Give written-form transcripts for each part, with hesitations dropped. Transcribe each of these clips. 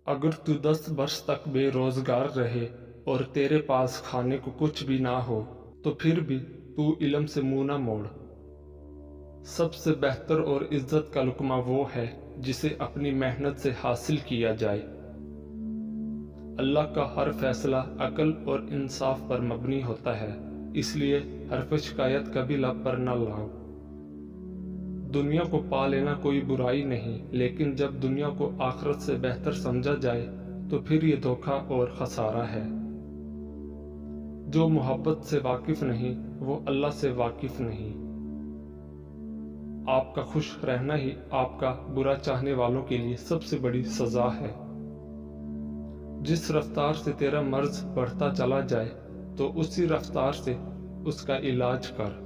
अगर तू 10 वर्ष तक बेरोजगार रहे और तेरे पास खाने को कुछ भी ना हो तो फिर भी तू इल्म से मुंह ना मोड़। सबसे बेहतर और इज्जत का लुक्मा वो है जिसे अपनी मेहनत से हासिल किया जाए। अल्लाह का हर फैसला अक्ल और इंसाफ पर मबनी होता है, इसलिए हरफ शिकायत कभी लब पर न लाओ। दुनिया को पा लेना कोई बुराई नहीं, लेकिन जब दुनिया को आखिरत से बेहतर समझा जाए तो फिर ये धोखा और खसारा है। जो मोहब्बत से वाकिफ नहीं वो अल्लाह से वाकिफ नहीं। आपका खुश रहना ही आपका बुरा चाहने वालों के लिए सबसे बड़ी सजा है। जिस रफ्तार से तेरा मर्ज बढ़ता चला जाए तो उसी रफ्तार से उसका इलाज कर।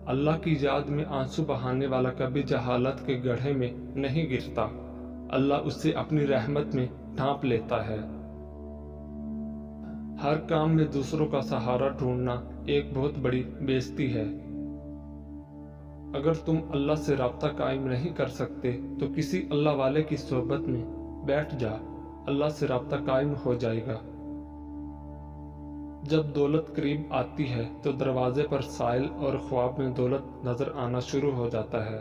अल्लाह की याद में आंसू बहाने वाला कभी जहालत के गड्ढे में नहीं गिरता। अल्लाह उसे अपनी रहमत में ढांप लेता है। हर काम में दूसरों का सहारा ढूंढना एक बहुत बड़ी बेइज्जती है। अगर तुम अल्लाह से राब्ता कायम नहीं कर सकते तो किसी अल्लाह वाले की सोहबत में बैठ जा, अल्लाह से राब्ता कायम हो जाएगा। जब दौलत करीब आती है तो दरवाजे पर साइल और ख्वाब में दौलत नजर आना शुरू हो जाता है।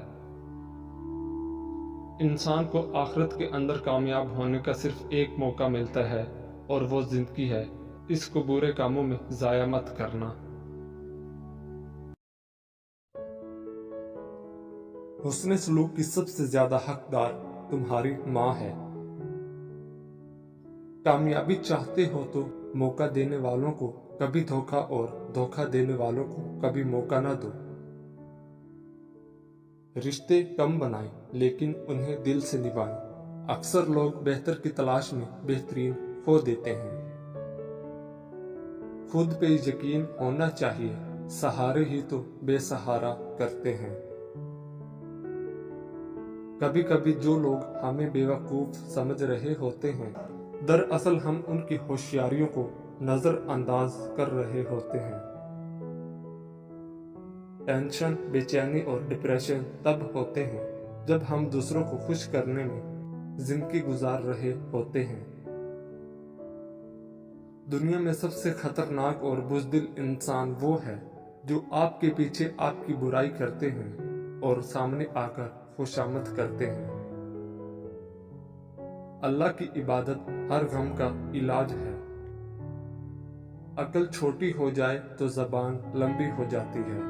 इंसान को आखिरत के अंदर कामयाब होने का सिर्फ एक मौका मिलता है और वो जिंदगी है। इसको बुरे कामों में जाया मत करना। हुस्न सलूक की सबसे ज्यादा हकदार तुम्हारी माँ है। कामयाबी चाहते हो तो मौका देने वालों को कभी धोखा और धोखा देने वालों को कभी मौका ना दो। रिश्ते कम बनाएं लेकिन उन्हें दिल से निभाएं। अक्सर लोग बेहतर की तलाश में बेहतरीन खो देते हैं। खुद पे यकीन होना चाहिए, सहारे ही तो बेसहारा करते हैं। कभी कभी जो लोग हमें बेवकूफ समझ रहे होते हैं, दरअसल हम उनकी होशियारियों को नजरअंदाज कर रहे होते हैं। टेंशन, बेचैनी और डिप्रेशन तब होते हैं जब हम दूसरों को खुश करने में जिंदगी गुजार रहे होते हैं। दुनिया में सबसे खतरनाक और बुज़दिल इंसान वो है जो आपके पीछे आपकी बुराई करते हैं और सामने आकर खुशामद करते हैं। अल्लाह की इबादत हर गम का इलाज है। अकल छोटी हो जाए तो जबान लंबी हो जाती है।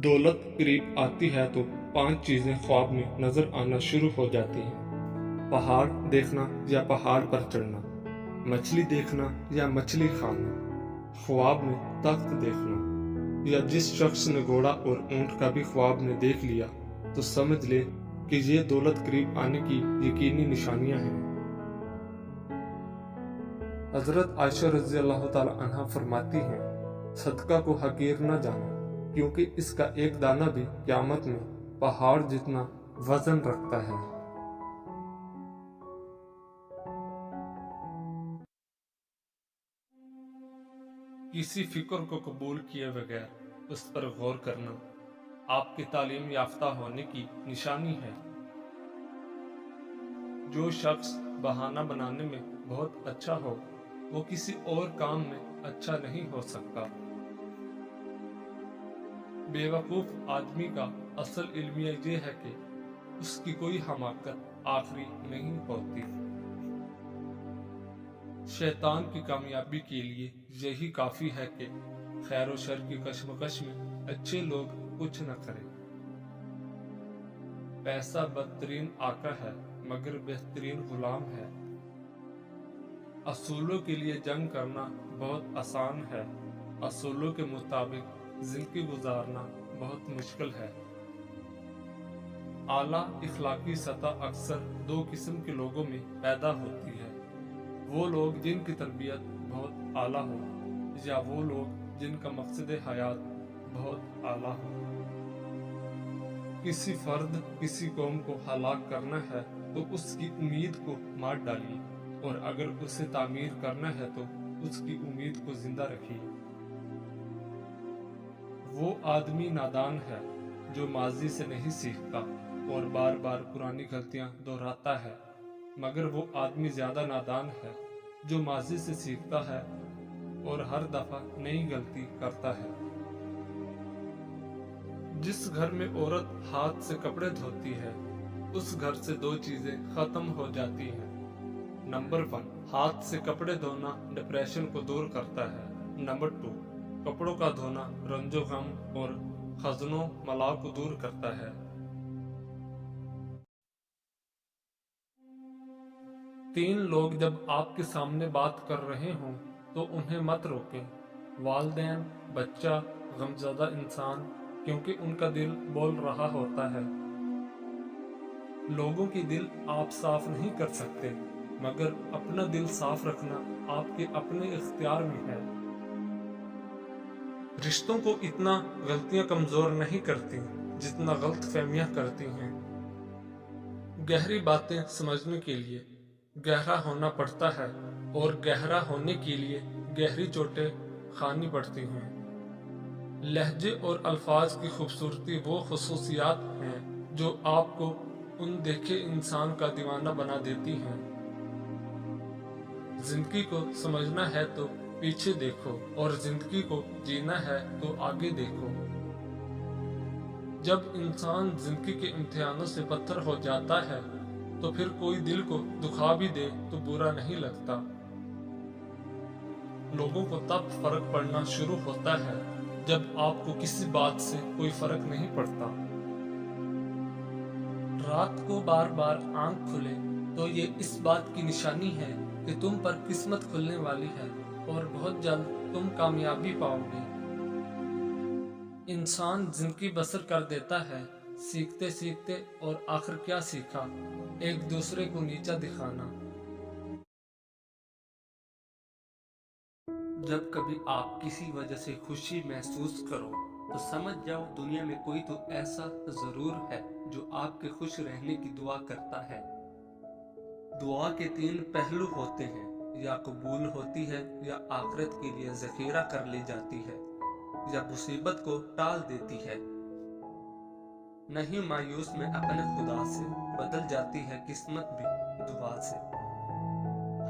दौलत करीब आती है तो 5 चीजें ख्वाब में नजर आना शुरू हो जाती हैं। पहाड़ देखना या पहाड़ पर चढ़ना, मछली देखना या मछली खाना, ख्वाब में तख्त देखना, या जिस शख्स ने घोड़ा और ऊंट का भी ख्वाब में देख लिया तो समझ ले कि ये दौलत करीब आने की यकीनी निशानियां हैं। हजरत आयशा रज़ी अल्लाह ताला अन्हा फरमाती हैं, सदका को हकीर न जानो, क्योंकि इसका एक दाना भी क़यामत में पहाड़ जितना वजन रखता है। किसी फिक्र को कबूल किए बगैर उस पर गौर करना आपके तालीम याफ्ता होने की निशानी है। जो शख्स बहाना बनाने में बहुत अच्छा हो वो किसी और काम में अच्छा नहीं हो सकता। बेवकूफ आदमी का असल इल्मिया ये है कि उसकी कोई हमाकत आखिरी नहीं होती। शैतान की कामयाबी के लिए यही काफी है कि खैर और शर की कशमकश में अच्छे लोग कुछ न करें। पैसा बदतरीन आका है मगर बेहतरीन गुलाम है। असूलों के लिए जंग करना बहुत आसान है, असूलों के मुताबिक जिंदगी गुजारना बहुत मुश्किल है। आला इखलाकी सतह अक्सर 2 किस्म के लोगों में पैदा होती है, वो लोग जिनकी तरबियत बहुत आला हो या वो लोग जिनका मकसद हयात बहुत आला हो। किसी फर्द किसी कौम को हलाक करना है तो उसकी उम्मीद को मार डालिए, और अगर उसे तामीर करना है तो उसकी उम्मीद को जिंदा रखिए। वो आदमी नादान है जो माजी से नहीं सीखता اور بار بار پرانی غلطیاں دہراتا ہے، مگر وہ آدمی زیادہ نادان ہے جو ماضی سے سیکھتا ہے اور ہر دفعہ نئی غلطی کرتا ہے۔ جس گھر میں عورت ہاتھ سے کپڑے دھوتی ہے اس گھر سے دو چیزیں ختم ہو جاتی ہیں۔ نمبر 1، ہاتھ سے کپڑے دھونا ڈپریشن کو دور کرتا ہے۔ نمبر 2، کپڑوں کا دھونا رنج و غم اور حزن و ملال کو دور کرتا ہے۔ 3 لوگ جب آپ کے سامنے بات کر رہے ہوں تو انہیں مت روکیں، والدین، بچہ، غمزدہ انسان، کیونکہ ان کا دل بول رہا ہوتا ہے۔ لوگوں کی دل آپ صاف نہیں کر سکتے، مگر اپنا دل صاف رکھنا آپ کے اپنے اختیار میں ہے۔ رشتوں کو اتنا غلطیاں کمزور نہیں کرتی جتنا غلط فہمیاں کرتی ہیں۔ گہری باتیں سمجھنے کے لیے گہرا ہونا پڑتا ہے اور گہرا ہونے کے لیے گہری چوٹیں کھانی پڑتی ہیں۔ لہجے اور الفاظ کی خوبصورتی وہ خصوصیات ہیں جو آپ کو ان دیکھے انسان کا دیوانہ بنا دیتی ہیں۔ زندگی کو سمجھنا ہے تو پیچھے دیکھو اور زندگی کو جینا ہے تو آگے دیکھو۔ جب انسان زندگی کے امتحانوں سے پتھر ہو جاتا ہے تو پھر کوئی دل کو دکھا بھی دے تو برا نہیں لگتا۔ لوگوں کو تب فرق پڑنا شروع ہوتا ہے جب آپ کو کسی بات سے کوئی فرق نہیں پڑتا۔ رات کو بار بار آنکھ کھلے تو یہ اس بات کی نشانی ہے کہ تم پر قسمت کھلنے والی ہے اور بہت جلد تم کامیابی پاؤ گے۔ انسان زندگی بسر کر دیتا ہے سیکھتے سیکھتے، اور آخر کیا سیکھا؟ ایک دوسرے کو نیچا دکھانا۔ جب کبھی آپ کسی وجہ سے خوشی محسوس کرو تو سمجھ جاؤ دنیا میں کوئی تو ایسا ضرور ہے جو آپ کے خوش رہنے کی دعا کرتا ہے۔ دعا کے 3 پہلو ہوتے ہیں، یا قبول ہوتی ہے، یا آخرت کے لیے ذخیرہ کر لی جاتی ہے، یا مصیبت کو ٹال دیتی ہے۔ نہیں مایوس میں اپنے خدا سے، بدل جاتی ہے قسمت بھی دعا سے۔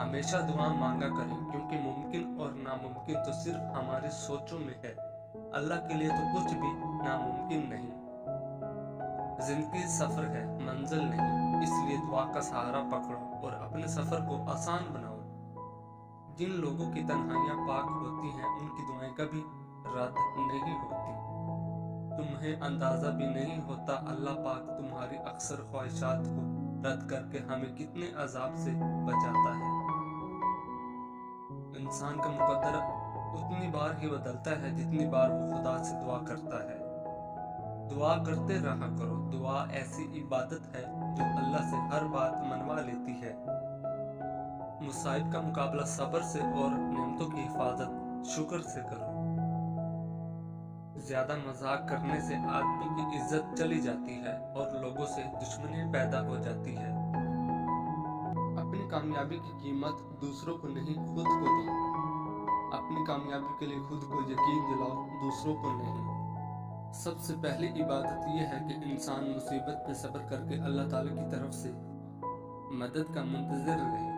ہمیشہ دعا مانگا کریں کیونکہ ممکن اور ناممکن تو صرف ہماری سوچوں میں ہے، اللہ کے لیے تو کچھ بھی ناممکن نہیں۔ زندگی سفر ہے، منزل نہیں، اس لیے دعا کا سہارا پکڑو اور اپنے سفر کو آسان بناؤ۔ جن لوگوں کی تنہائیاں پاک ہوتی ہیں ان کی دعائیں کبھی رد نہیں ہوتی۔ تمہیں اندازہ بھی نہیں ہوتا اللہ پاک تمہاری اکثر خواہشات کو رد کر کے ہمیں کتنے عذاب سے بچاتا ہے۔ انسان کا مقدر اتنی بار ہی بدلتا ہے جتنی بار وہ خدا سے دعا کرتا ہے۔ دعا کرتے رہا کرو، دعا ایسی عبادت ہے جو اللہ سے ہر بات منوا لیتی ہے۔ مصائب کا مقابلہ صبر سے اور نعمتوں کی حفاظت شکر سے کرو۔ زیادہ مذاق کرنے سے آدمی کی عزت چلی جاتی ہے اور لوگوں سے دشمنی پیدا ہو جاتی ہے۔ اپنی کامیابی کی قیمت دوسروں کو نہیں خود کو دو۔ اپنی کامیابی کے لیے خود کو یقین دلاؤ، دوسروں کو نہیں۔ سب سے پہلی عبادت یہ ہے کہ انسان مصیبت میں صبر کر کے اللہ تعالی کی طرف سے مدد کا منتظر رہے۔